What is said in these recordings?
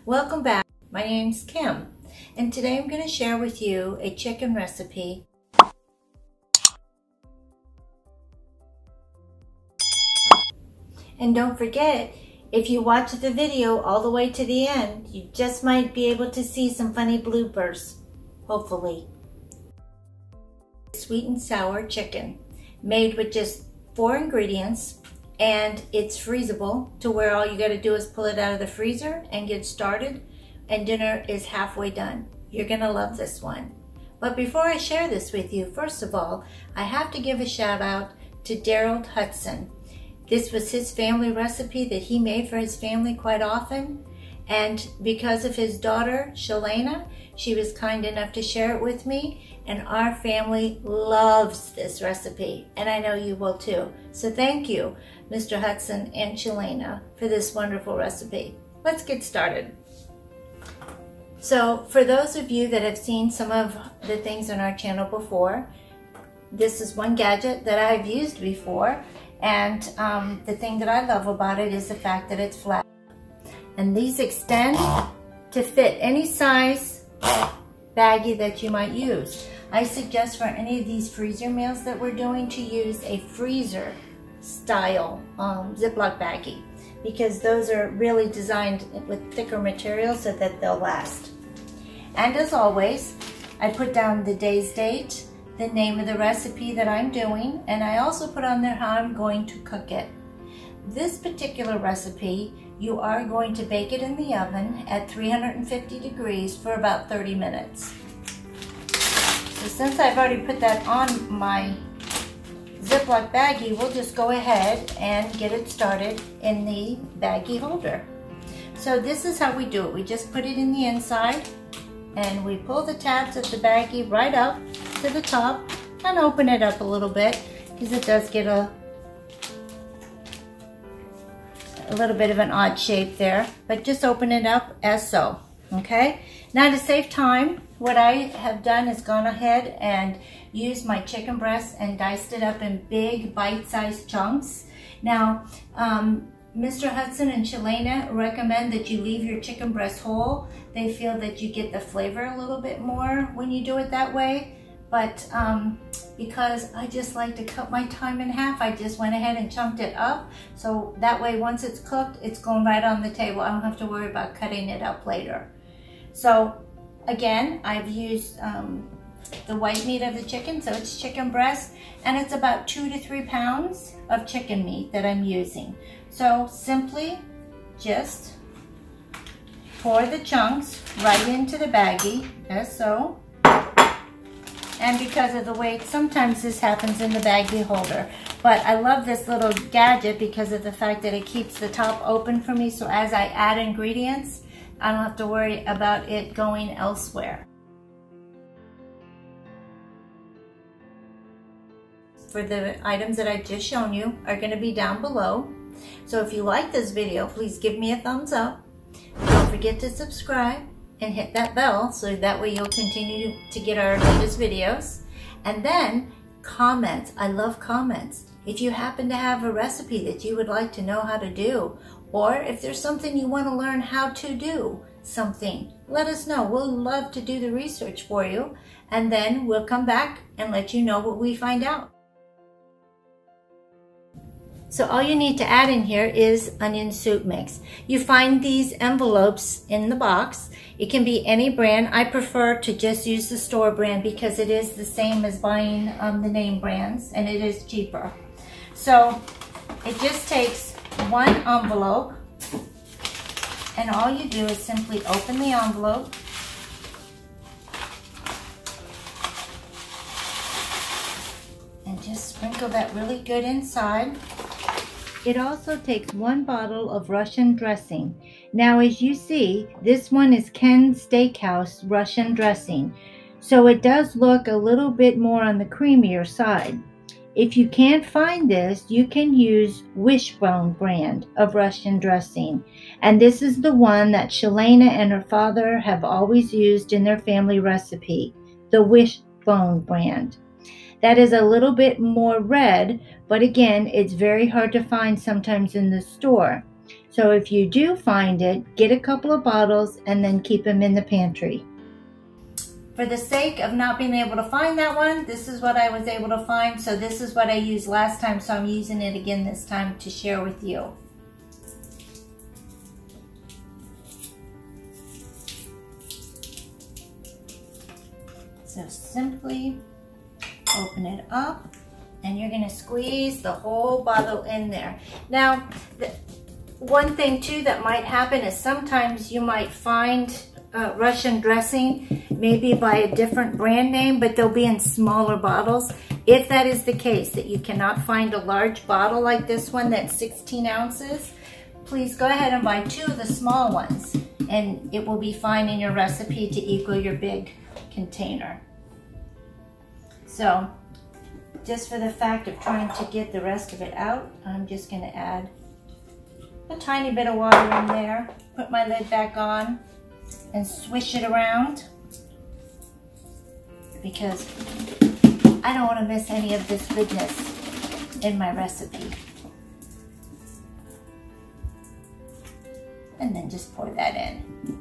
Welcome back. My name's Kim, and today I'm going to share with you a chicken recipe. And don't forget, if you watch the video all the way to the end, you just might be able to see some funny bloopers, hopefully. Sweet and sour chicken, made with just 4 ingredients, and it's freezable to where all you got to do is pull it out of the freezer and get started, and dinner is halfway done. You're gonna love this one. But before I share this with you, first of all, I have to give a shout out to Daryl Hudson. This was his family recipe that he made for his family quite often, and because of his daughter Shalana, she was kind enough to share it with me, and our family loves this recipe, and I know you will too. So thank you, Mr. Hudson and Shalana, for this wonderful recipe. Let's get started. So for those of you that have seen some of the things on our channel before, this is one gadget that I've used before, and the thing that I love about it is the fact that it's flat. And these extend to fit any size baggie that you might use. I suggest for any of these freezer meals that we're doing to use a freezer style Ziploc baggie, because those are really designed with thicker material so that they'll last. And as always, I put down the day's date, the name of the recipe that I'm doing, and I also put on there how I'm going to cook it. This particular recipe, you are going to bake it in the oven at 350 degrees for about 30 minutes. So since I've already put that on my Ziploc baggie, we'll just go ahead and get it started in the baggie holder. So this is how we do it. We just put it in the inside, and we pull the tabs of the baggie right up to the top and open it up a little bit, because it does get a little bit of an odd shape there, but just open it up as so. Okay, now to save time, what I have done is gone ahead and used my chicken breast and diced it up in big bite-sized chunks. Now Mr. Hudson and Shalana recommend that you leave your chicken breast whole. They feel that you get the flavor a little bit more when you do it that way. But because I just like to cut my time in half, I just went ahead and chunked it up. So that way, once it's cooked, it's going right on the table. I don't have to worry about cutting it up later. So again, I've used the white meat of the chicken, so it's chicken breast, and it's about 2 to 3 pounds of chicken meat that I'm using. So simply just pour the chunks right into the baggie, as so. And because of the weight, sometimes this happens in the baggie holder. But I love this little gadget because of the fact that it keeps the top open for me, so as I add ingredients, I don't have to worry about it going elsewhere. For the items that I've just shown you are going to be down below. So if you like this video, please give me a thumbs up. Don't forget to subscribe and hit that bell so that way you'll continue to get our latest videos. And then comments. I love comments. If you happen to have a recipe that you would like to know how to do, or if there's something you want to learn how to do something, let us know. We'll love to do the research for you, and then we'll come back and let you know what we find out. So all you need to add in here is onion soup mix. You find these envelopes in the box. It can be any brand. I prefer to just use the store brand because it is the same as buying the name brands, and it is cheaper. So it just takes one envelope, and all you do is simply open the envelope, and just sprinkle that really good inside. It also takes 1 bottle of Russian dressing. Now, as you see, this one is Ken's Steakhouse Russian dressing, so it does look a little bit more on the creamier side. If you can't find this, you can use WishBone brand of Russian dressing, and this is the one that Shalana and her father have always used in their family recipe, the WishBone brand. That is a little bit more red, but again, it's very hard to find sometimes in the store. So if you do find it, get a couple of bottles and then keep them in the pantry. For the sake of not being able to find that one, this is what I was able to find. So this is what I used last time, so I'm using it again this time to share with you. So simply open it up and you're gonna squeeze the whole bottle in there. Now, one thing too that might happen is sometimes you might find Russian dressing, maybe by a different brand name, but they'll be in smaller bottles. If that is the case, that you cannot find a large bottle like this one that's 16 ounces, please go ahead and buy 2 of the small ones and it will be fine in your recipe to equal your big container. So just for the fact of trying to get the rest of it out, I'm just going to add a tiny bit of water in there, put my lid back on and swish it around because I don't want to miss any of this goodness in my recipe. And then just pour that in.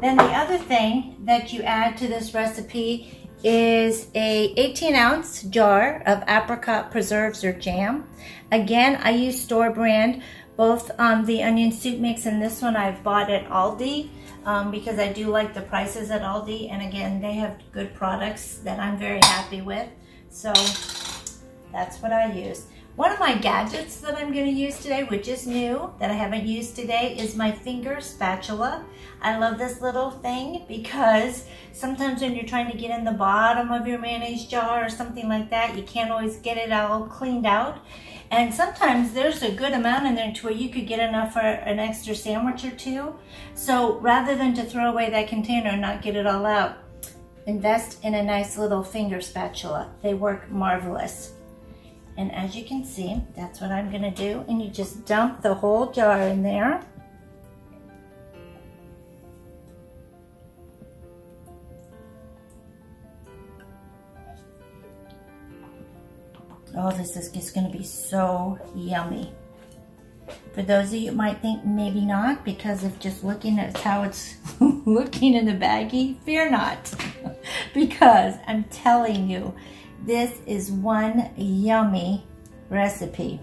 Then the other thing that you add to this recipe is a 18-ounce jar of Apricot Preserves or jam. Again, I use store brand. Both the onion soup mix and this one I've bought at Aldi because I do like the prices at Aldi. And again, they have good products that I'm very happy with. So that's what I use. One of my gadgets that I'm going to use today, which is new, that I haven't used today, is my finger spatula. I love this little thing because sometimes when you're trying to get in the bottom of your mayonnaise jar or something like that, you can't always get it all cleaned out. And sometimes there's a good amount in there to where you could get enough for an extra sandwich or 2. So rather than to throw away that container and not get it all out, invest in a nice little finger spatula. They work marvelous. And as you can see, that's what I'm gonna do. And you just dump the whole jar in there. Oh, this is just gonna be so yummy. For those of you who might think maybe not because of just looking at how it's looking in the baggie, fear not. Because I'm telling you, this is one yummy recipe.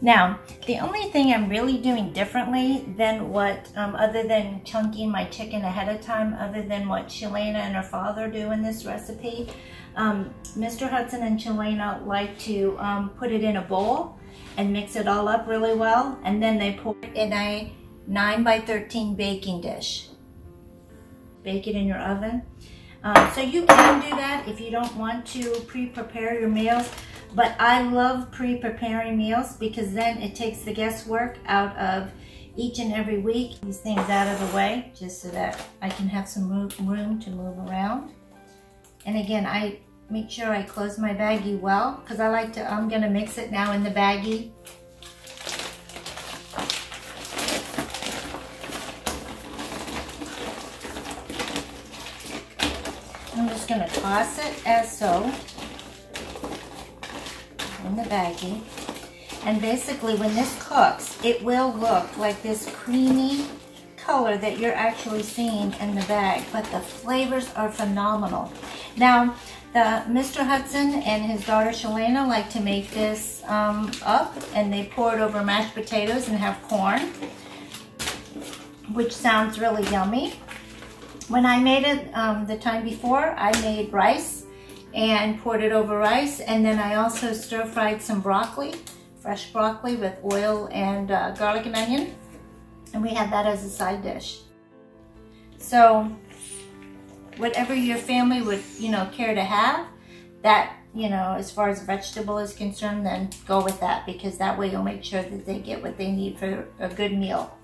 Now, the only thing I'm really doing differently than what, other than chunking my chicken ahead of time, other than what Shalana and her father do in this recipe, Mr. Hudson and Shalana like to put it in a bowl and mix it all up really well, and then they pour it in a 9x13 baking dish. Bake it in your oven. So you can do that if you don't want to pre-prepare your meals, but I love pre-preparing meals because then it takes the guesswork out of each and every week. These things out of the way just so that I can have some room to move around. And again, I make sure I close my baggie well because I like to, I'm gonna mix it now in the baggie. I'm just going to toss it as so in the baggie. And basically when this cooks, it will look like this creamy color that you're actually seeing in the bag, but the flavors are phenomenal. Now, Mr. Hudson and his daughter Shalana like to make this up, and they pour it over mashed potatoes and have corn, which sounds really yummy. When I made it the time before, I made rice and poured it over rice, and then I also stir-fried some broccoli, fresh broccoli with oil and garlic and onion, and we had that as a side dish. So whatever your family would, care to have, that, as far as vegetable is concerned, then go with that, because that way you'll make sure that they get what they need for a good meal.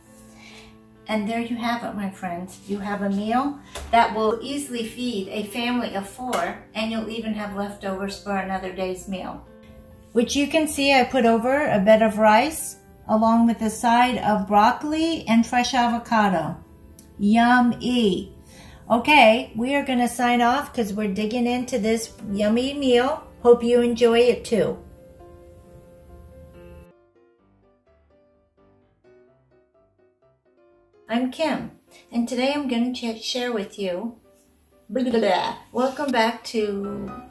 And there you have it, my friends. You have a meal that will easily feed a family of 4, and you'll even have leftovers for another day's meal. Which you can see I put over a bed of rice along with a side of broccoli and fresh avocado. Yummy. Okay, we are gonna sign off because we're digging into this yummy meal Hope you enjoy it too. I'm Kim, and today I'm going to share with you. Welcome back to